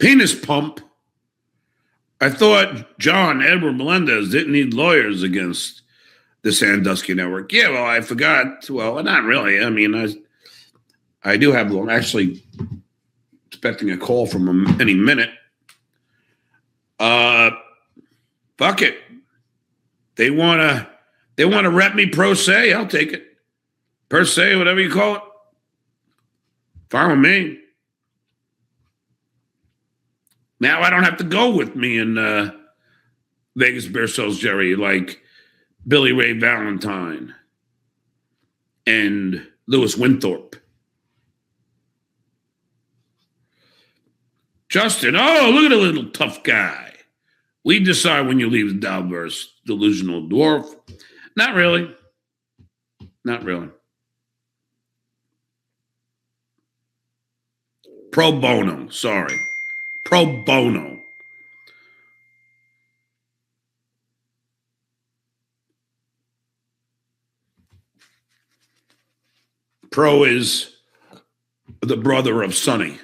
Penis pump. I thought John Edward Melendez didn't need lawyers against the Sandusky Network. Yeah, well, I forgot. Well, not really. I mean, I do have. I'm actually expecting a call from him any minute. Fuck it. They wanna rep me pro se. I'll take it. Per se, whatever you call it. Fine with me. Now I don't have to go with me in Vegas Bear Sells Jerry like Billy Ray Valentine and Louis Winthorpe. Justin, oh, look at a little tough guy. We decide when you leave the Dalverse, delusional dwarf. Not really. Not really. Pro bono, sorry. Pro bono. Pro is the brother of Sonny.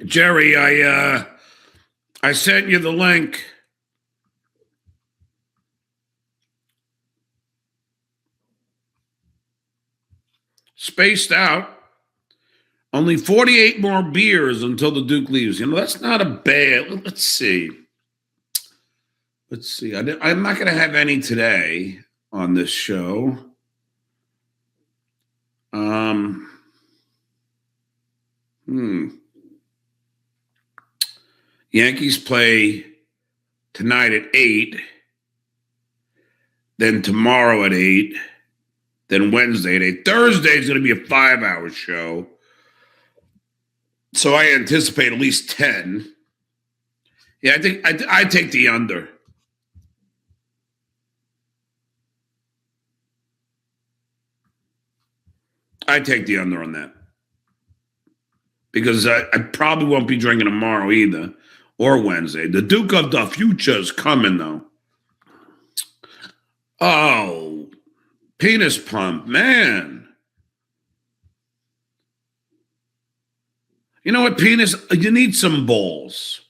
Jerry, I sent you the link. Spaced out. Only 48 more beers until the Duke leaves. You know, that's not a bad. Let's see. I'm not going to have any today on this show. Yankees play tonight at 8, then tomorrow at 8, then Wednesday at 8. Thursday is going to be a 5-hour show. So I anticipate at least 10. Yeah, I think I take the under. I take the under on that. Because I probably won't be drinking tomorrow either. Or Wednesday. The Duke of the Future is coming, though. Oh, penis pump, man. You know what, penis? You need some balls.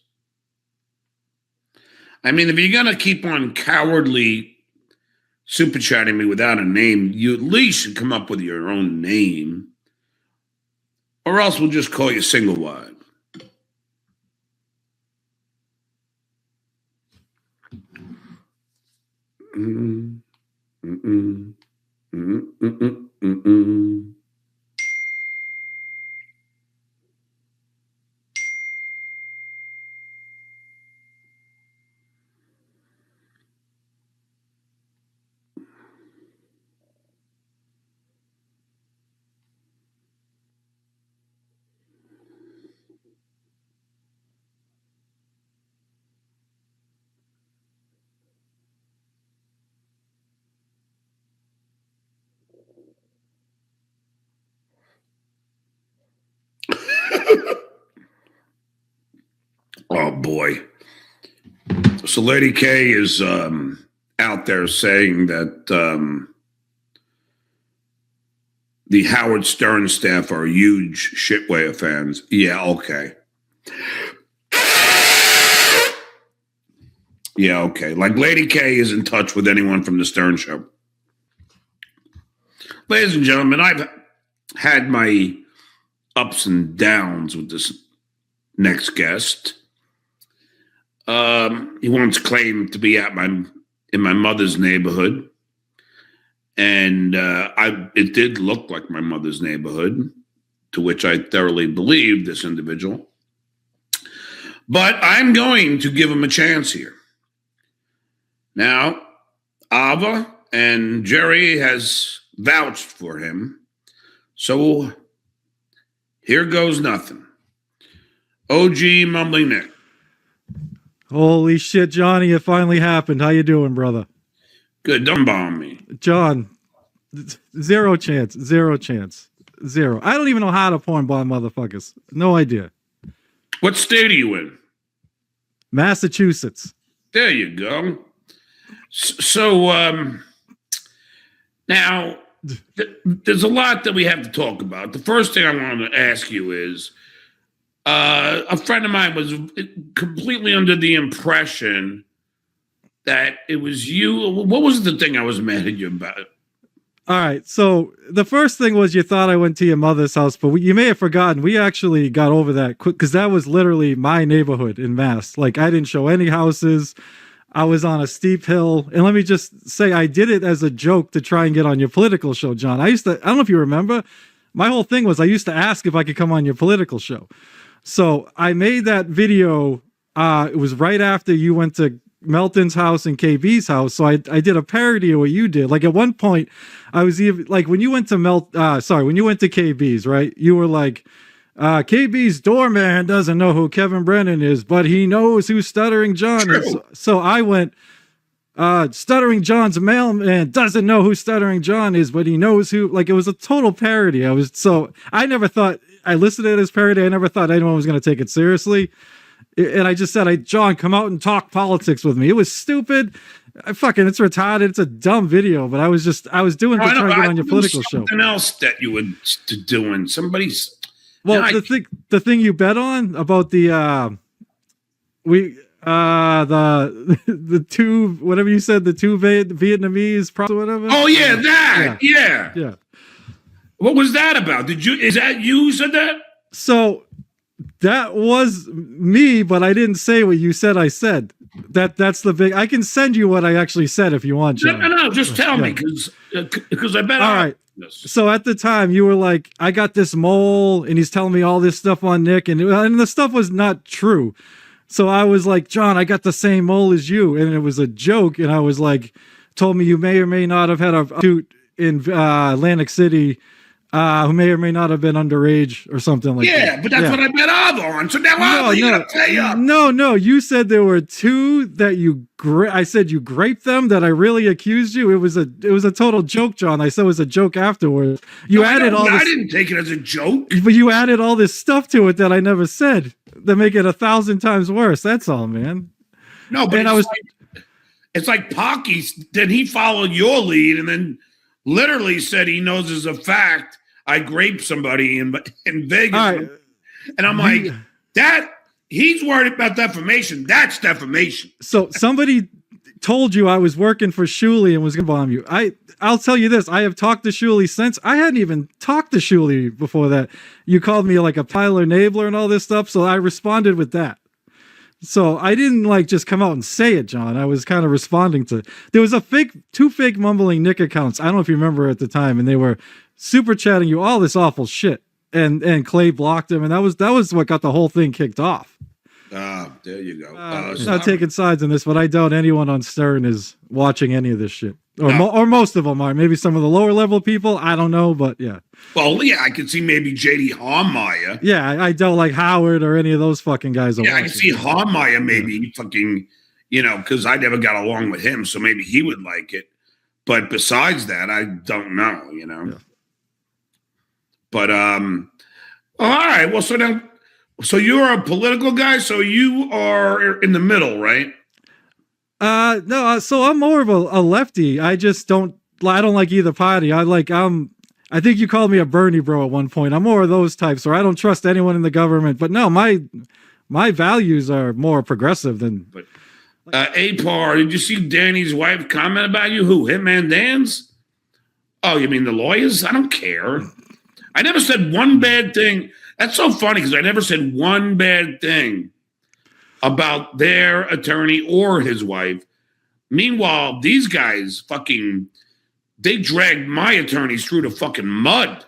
I mean, if you're going to keep on cowardly super chatting me without a name, you at least should come up with your own name. Or else we'll just call you single wide. Oh, boy. So Lady K is out there saying that the Howard Stern staff are huge shitware fans. Yeah, okay. Yeah, okay. Like Lady K is in touch with anyone from the Stern Show. Ladies and gentlemen, I've had my ups and downs with this next guest. He once claimed to be in my mother's neighborhood, and it did look like my mother's neighborhood, to which I thoroughly believed this individual. But I'm going to give him a chance here. Now, Ava and Jerry has vouched for him, so here goes nothing. OG Mumbling Nick. Holy shit, Johnny, it finally happened. How you doing, brother? Good, don't bomb me. John, zero chance. I don't even know how to porn bomb motherfuckers. No idea. What state are you in? Massachusetts. There you go. So now there's a lot that we have to talk about. The first thing I want to ask you is, a friend of mine was completely under the impression that it was you. What was the thing I was mad at you about? All right. So the first thing was you thought I went to your mother's house, but you may have forgotten. We actually got over that quick because that was literally my neighborhood in Mass. Like, I didn't show any houses. I was on a steep hill. And let me just say, I did it as a joke to try and get on your political show, John. I don't know if you remember, my whole thing was I used to ask if I could come on your political show. So I made that video. It was right after you went to Melton's house and KB's house. So I did a parody of what you did. Like, at one point, I was even like, when you went to when you went to KB's, right? You were like, KB's doorman doesn't know who Kevin Brennan is, but he knows who Stuttering John is. So I went, Stuttering John's mailman doesn't know who Stuttering John is, but he knows who. Like, it was a total parody. I never thought, I listed it as parody. I never thought anyone was going to take it seriously. And I just said, John, come out and talk politics with me. It was stupid. It's retarded. It's a dumb video, but I was doing to try to get on your political show. Something else that you were doing. Somebody's. Well, the thing you bet on about the two, whatever you said, the two Vietnamese or whatever. Oh yeah, that. Yeah. What was that about? Is that you who said that? So that was me, but I didn't say what you said I said. That's the big. I can send you what I actually said if you want, John. No, just tell me because I bet. All right. So at the time you were like, I got this mole and he's telling me all this stuff on Nick, and the stuff was not true. So I was like, John, I got the same mole as you, and it was a joke. And I was like, told me you may or may not have had a shoot in Atlantic City. Who may or may not have been underage or something like that. Yeah, but that's what I bet on. So now I'm going to pay up. No. You said there were two that I said you graped them, that I really accused you. It was a total joke, John. I said it was a joke afterwards. I didn't take it as a joke. But you added all this stuff to it that I never said that make it 1,000 times worse. That's all, man. No, but it's like Pocky. Then he followed your lead and then literally said he knows as a fact I raped somebody in Vegas. Right. And I'm like, that he's worried about defamation. That's defamation. So somebody told you I was working for Shuley and was going to bomb you. I'll tell you this. I have talked to Shuley since. I hadn't even talked to Shuley before that. You called me like a piler enabler and all this stuff. So I responded with that. So I didn't just come out and say it, John. I was kind of responding to. There was two fake Mumbling Nick accounts. I don't know if you remember at the time, and they were super chatting you all this awful shit. And Clay blocked him, and that was what got the whole thing kicked off. There you go. Not taking sides in this, but I doubt anyone on Stern is watching any of this shit. Or most of them are. Maybe some of the lower level people. I don't know, but yeah. Well, yeah, I could see maybe J.D. Harmeyer. Yeah, I don't like Howard or any of those fucking guys. Yeah, I can see Harmeyer maybe fucking, because I never got along with him, so maybe he would like it. But besides that, I don't know, Yeah. But, all right. Well, so you're a political guy, so you are in the middle, right? No, so I'm more of a lefty. I don't like either party. I think you called me a Bernie bro at one point. I'm more of those types where I don't trust anyone in the government. But no, my values are more progressive than. But Apar, did you see Danny's wife comment about you? Who? Hitman Dan's? Oh, you mean the lawyers? I don't care. I never said one bad thing. That's so funny because I never said one bad thing about their attorney or his wife. Meanwhile, these guys they dragged my attorneys through the fucking mud.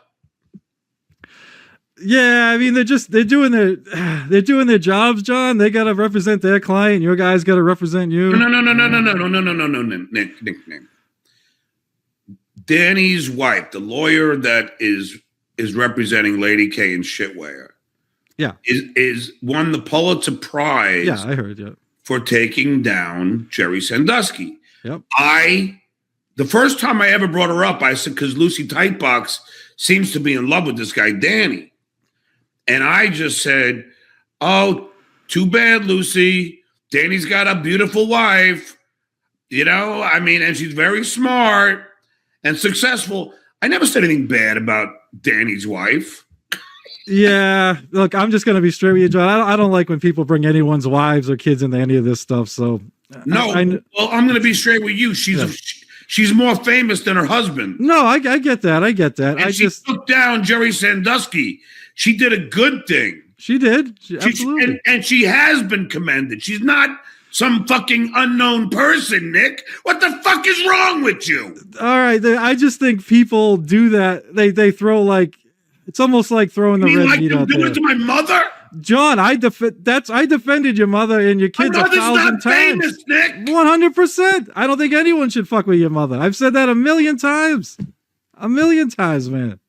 Yeah, I mean they're doing their jobs, John. They got to represent their client. Your guys got to represent you. No, Nick. Danny's wife, the lawyer that is representing Lady K and Shitware. Yeah, is won the Pulitzer Prize. Yeah, I heard. Yeah, for taking down Jerry Sandusky. Yep. The first time I ever brought her up, I said because Lucy Tightbox seems to be in love with this guy Danny, and I just said, "Oh, too bad, Lucy. Danny's got a beautiful wife, and she's very smart and successful. I never said anything bad about Danny's wife. Yeah, look, I'm just going to be straight with you, John. I don't like when people bring anyone's wives or kids into any of this stuff. So no, well, I'm going to be straight with you. She's more famous than her husband. No, I get that. And she took down Jerry Sandusky. She did a good thing. She did. Absolutely. And she has been commended. She's not some fucking unknown person, Nick. What the fuck is wrong with you? All right. I just think people do that. They throw it's almost like throwing the red meat out there. Do it to my mother? John, I defended your mother and your kids 1,000 times. Famous, Nick. 100%. I don't think anyone should fuck with your mother. I've said that a million times. A million times, man.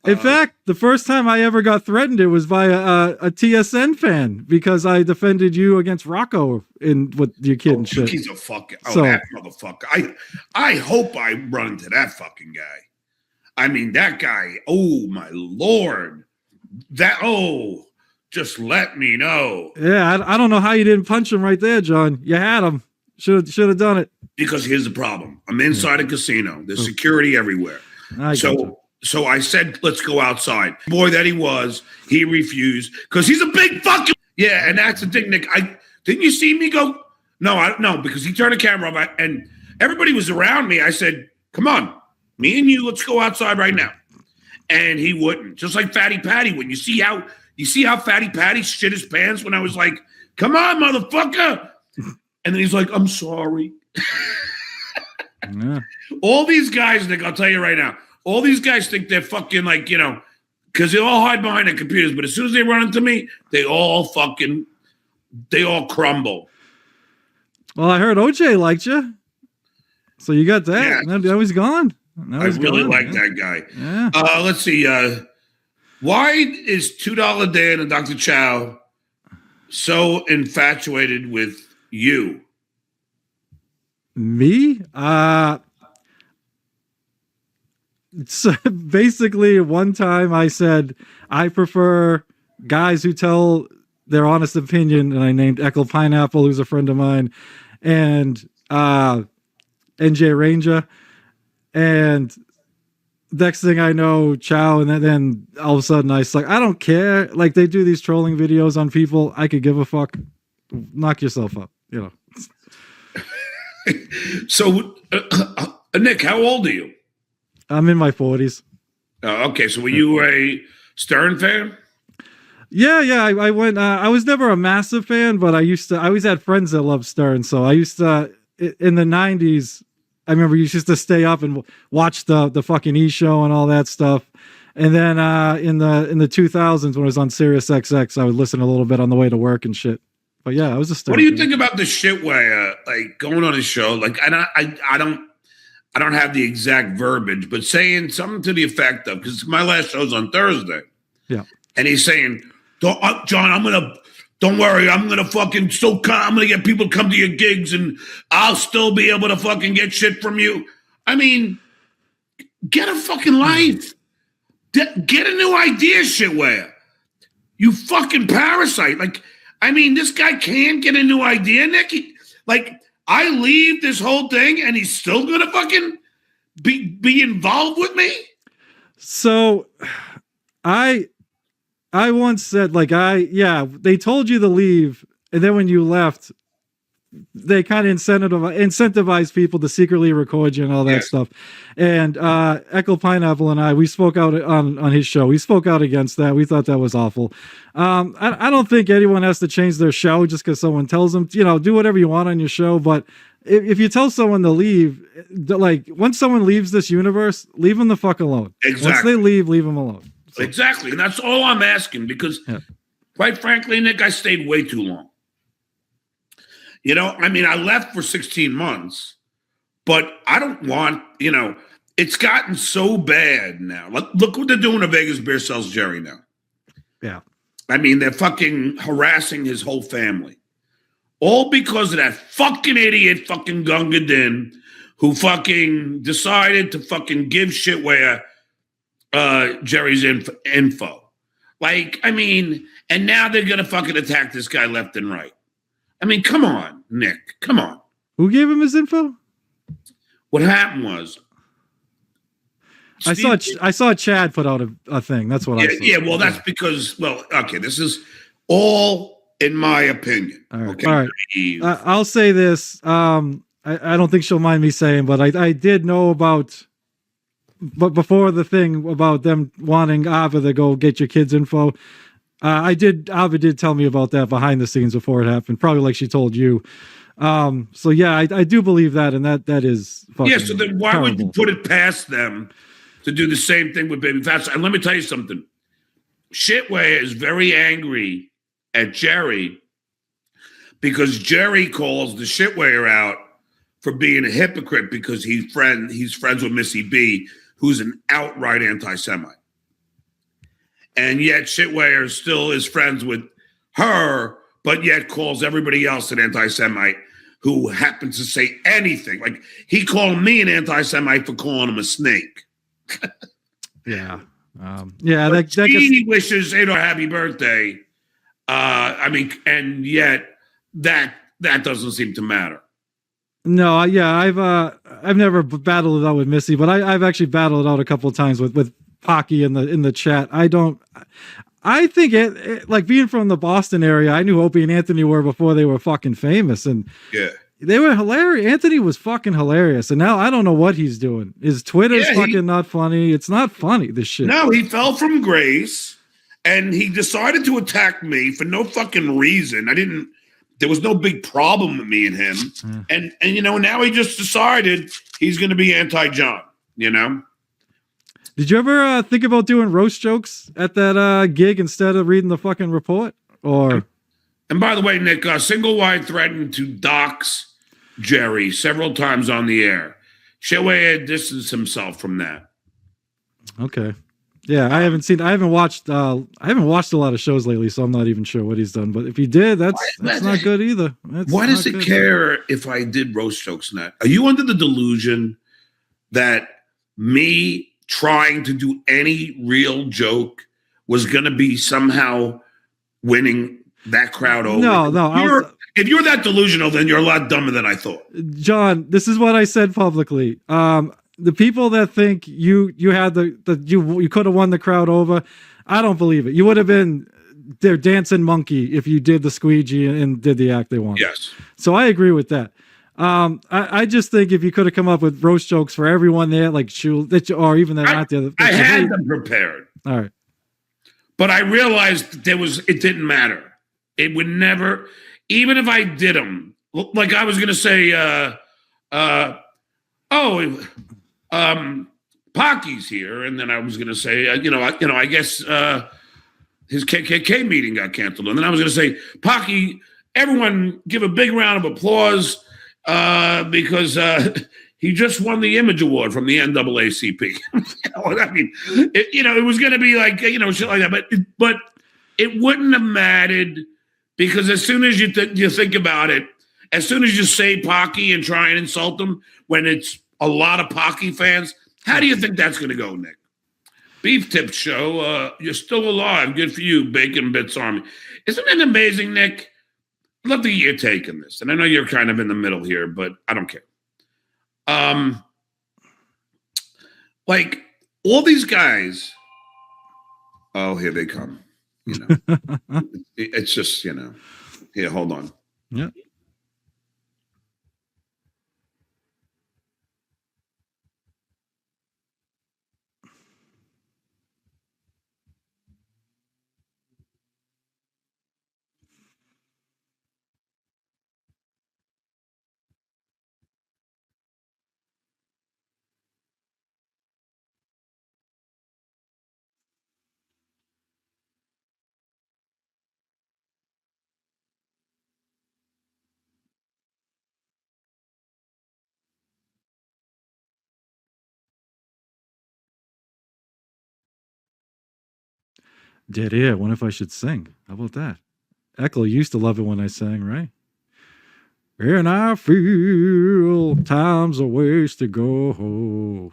In fact, the first time I ever got threatened, it was by a TSN fan because I defended you against Rocco with your kid and shit. He's a fucking that motherfucker. I hope I run into that fucking guy. I mean, that guy. Oh my Lord. Just let me know. Yeah, I don't know how you didn't punch him right there, John. You had him. Should have done it. Because here's the problem. I'm inside a casino. There's security everywhere. So I said, let's go outside. Boy, that he refused because he's a big fucking. Yeah, and that's the thing, Nick. Didn't you see me go? No, because he turned the camera off and everybody was around me. I said, come on, me and you, let's go outside right now. And he wouldn't. Just like Fatty Patty. When you see how Fatty Patty shit his pants when I was like, come on, motherfucker. And then he's like, I'm sorry. Yeah. All these guys, Nick, I'll tell you right now. All these guys think they're fucking because they all hide behind their computers. But as soon as they run into me, they all crumble. Well, I heard OJ liked you. So you got that. Yeah. Now he's gone. I really like that guy. Yeah. Let's see. Why is $2 Dan and Dr. Chow so infatuated with you? Me? So basically, one time I said I prefer guys who tell their honest opinion, and I named Eckle Pineapple, who's a friend of mine, and NJ Ranger, and next thing I know, Chow, and then all of a sudden I don't care. Like they do these trolling videos on people. I could give a fuck. Knock yourself up, So, Nick, how old are you? I'm in my 40s. Okay, so were you a Stern fan? Yeah. I went. I was never a massive fan, but I always had friends that loved Stern. So I used to in the 90s. I remember you used to stay up and watch the fucking E Show and all that stuff. And then in the 2000s when it was on Sirius XX, I would listen a little bit on the way to work and shit. But yeah, I was a Stern. What do you think about the shit where going on his show? I don't have the exact verbiage, but saying something to the effect of, because my last show's on Thursday. Yeah. And he's saying, John, don't worry, I'm going to fucking I'm going to get people to come to your gigs and I'll still be able to fucking get shit from you. I mean, get a fucking life. Get a new idea, shitware. You fucking parasite. This guy can't get a new idea, Nick. I leave this whole thing and he's still gonna fucking be involved with me. So I once said they told you to leave, and then when you left, they kind of incentivize people to secretly record you and all that stuff. And Eckle Pineapple and we spoke out on his show. We spoke out against that. We thought that was awful. I don't think anyone has to change their show just because someone tells them, do whatever you want on your show. But if you tell someone to leave, once someone leaves this universe, leave them the fuck alone. Exactly. Once they leave them alone. So. Exactly. And that's all I'm asking because, quite frankly, Nick, I stayed way too long. I left for 16 months, but I don't want, it's gotten so bad now. Look what they're doing to Vegas Beer Sells Jerry now. Yeah. They're fucking harassing his whole family. All because of that fucking idiot fucking Gunga Din who fucking decided to fucking give shitware Jerry's info. Like, I mean, and now they're gonna fucking attack this guy left and right. I mean, come on, Nick. Come on. Who gave him his info? What happened was I saw Chad put out a thing. That's what I saw. Yeah, well, that's because, okay, this is all in my opinion. All right. Okay. All right. I'll say this. I don't think she'll mind me saying, but I did know about, but before the thing about them wanting Ava to go get your kids' info, Ava did tell me about that behind the scenes before it happened, probably like she told you. So yeah, I do believe that, and that is fucking yeah. So then why terrible. would you put it past them to do the same thing with Baby Fats? And let me tell you something. Shitway is very angry at Jerry because Jerry calls the Shitwayer out for being a hypocrite because he's friends with Missy B, who's an outright anti-Semite. And yet Shitwayer still is friends with her, but yet calls everybody else an anti-Semite who happens to say anything. Like, he called me an anti-Semite for calling him a snake. Yeah. Yeah. He wishes Adolf happy birthday. I mean, and yet that doesn't seem to matter. No, yeah, I've never battled it out with Missy, but I've actually battled it out a couple of times with Pocky in the chat. I think it like being from the Boston area, I knew Opie and Anthony were before they were fucking famous, and yeah, they were hilarious. Anthony was fucking hilarious, and now I don't know what he's doing. His Twitter's fucking not funny. It's not funny, this shit. No, he fell from grace, and he decided to attack me for no fucking reason. There was no big problem with me and him. And you know, now he just decided he's going to be anti-John, you know? Did you ever think about doing roast jokes at that gig instead of reading the fucking report? Or? And by the way, Nick, Single Wide threatened to dox Jerry several times on the air. Shitway had distanced himself from that. Okay. Yeah, I haven't watched a lot of shows lately, so I'm not even sure what he's done. But if he did, that's not good either. Why does it care if I did roast jokes or not? Are you under the delusion that me trying to do any real joke was going to be somehow winning that crowd over? No. If you're that delusional, then you're a lot dumber than I thought. John, this is what I said publicly. The people that think you had you could have won the crowd over, I don't believe it. You would have been their dancing monkey if you did the squeegee and did the act they wanted. Yes. So I agree with that. I just think if you could have come up with roast jokes for everyone there, like or even they're not there. I had them prepared. All right. But I realized it didn't matter. It would never, even if I did them, like I was going to say, Pocky's here, and then I was going to say, I guess his KKK meeting got canceled, and then I was going to say, Pocky, everyone give a big round of applause because he just won the Image Award from the NAACP. I mean, it was going to be like shit like that, but it wouldn't have mattered because as soon as you think about it, as soon as you say Pocky and try and insult him when it's a lot of Pocky fans, how do you think that's going to go, Nick? Beef Tip Show, you're still alive. Good for you, Bacon Bits Army. Isn't it amazing, Nick? I'd love to get your take on this. And I know you're kind of in the middle here, but I don't care. Like, all these guys, oh, here they come. It's just, here, hold on. Yeah. Dead air. Wonder if I should sing. How about that? Eckler used to love it when I sang, right? And I feel time's a ways to go.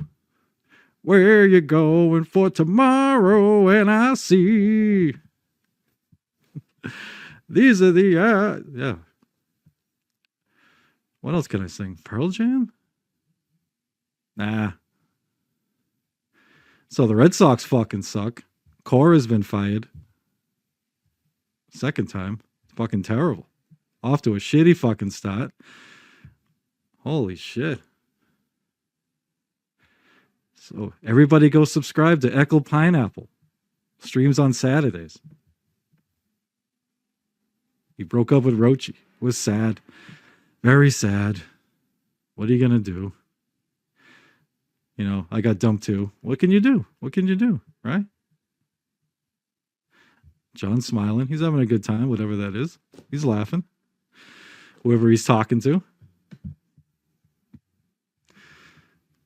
Where you going for tomorrow? And I see these are the yeah. What else can I sing? Pearl Jam? Nah. So the Red Sox fucking suck. Cora's been fired. Second time. It's fucking terrible. Off to a shitty fucking start. Holy shit. So everybody go subscribe to Eckle Pineapple. Streams on Saturdays. He broke up with Rochi. It was sad. Very sad. What are you going to do? You know, I got dumped too. What can you do? What can you do? Right? John's smiling. He's having a good time, whatever that is. He's laughing. Whoever he's talking to.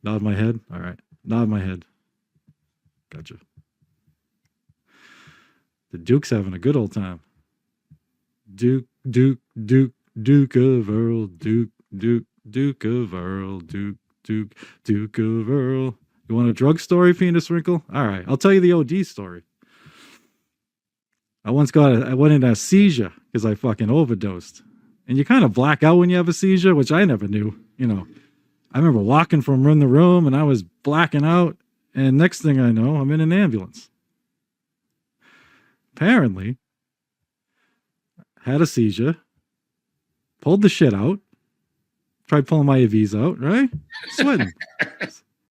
Nod my head. All right. Nod my head. Gotcha. The Duke's having a good old time. Duke of Earl. Duke of Earl. Duke of Earl. You want a drug story, Penis Wrinkle? All right. I'll tell you the OD story. I went into a seizure because I fucking overdosed. And you kind of black out when you have a seizure, which I never knew. You know, I remember walking from room to room and I was blacking out. And next thing I know, I'm in an ambulance. Apparently, had a seizure, pulled the shit out, tried pulling my AVs out, right? Sweating.